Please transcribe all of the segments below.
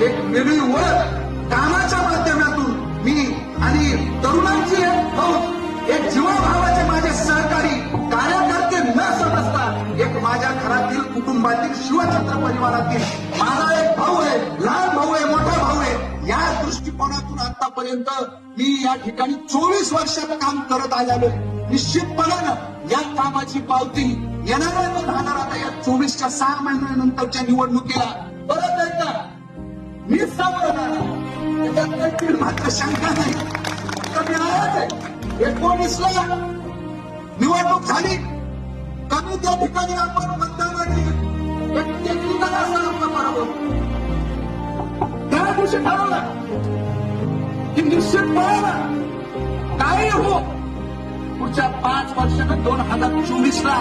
एक वेगळी ओळख कामाच्या माध्यमातून मी आणि तरुणांची एक फौज, एक जीवाभावाचे माझे सहकारी कार्यकर्ते न समजता एक माझ्या घरातील कुटुंबातील शिवछत्र परिवारातील माझा एक भाऊ आहे, लहान भाऊ आहे, मोठा भाऊ आहे, या दृष्टिकोनातून आतापर्यंत मी या ठिकाणी 24 वर्षात काम करत आलेलो आहे. निश्चितपणानं या कामाची पावती येणाऱ्या व राहणार आता या 24च्या 6 महिन्यानंतरच्या निवडणुकीला परत एकदा मी समोर त्याच्यात काही मात्र शंका नाही. कमी आहे 19ला निवडणूक झाली, कमी त्या ठिकाणी आपण मतदानाने एक टेक्निकल असा आपला पराभव त्या दिवशी ठरवलं की निश्चितपणे काही हो पुढच्या 5 वर्षानं 2024ला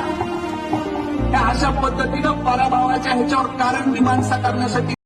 अशा पद्धतीनं पराभवाच्या ह्याच्यावर कारण मीमांसा करण्यासाठी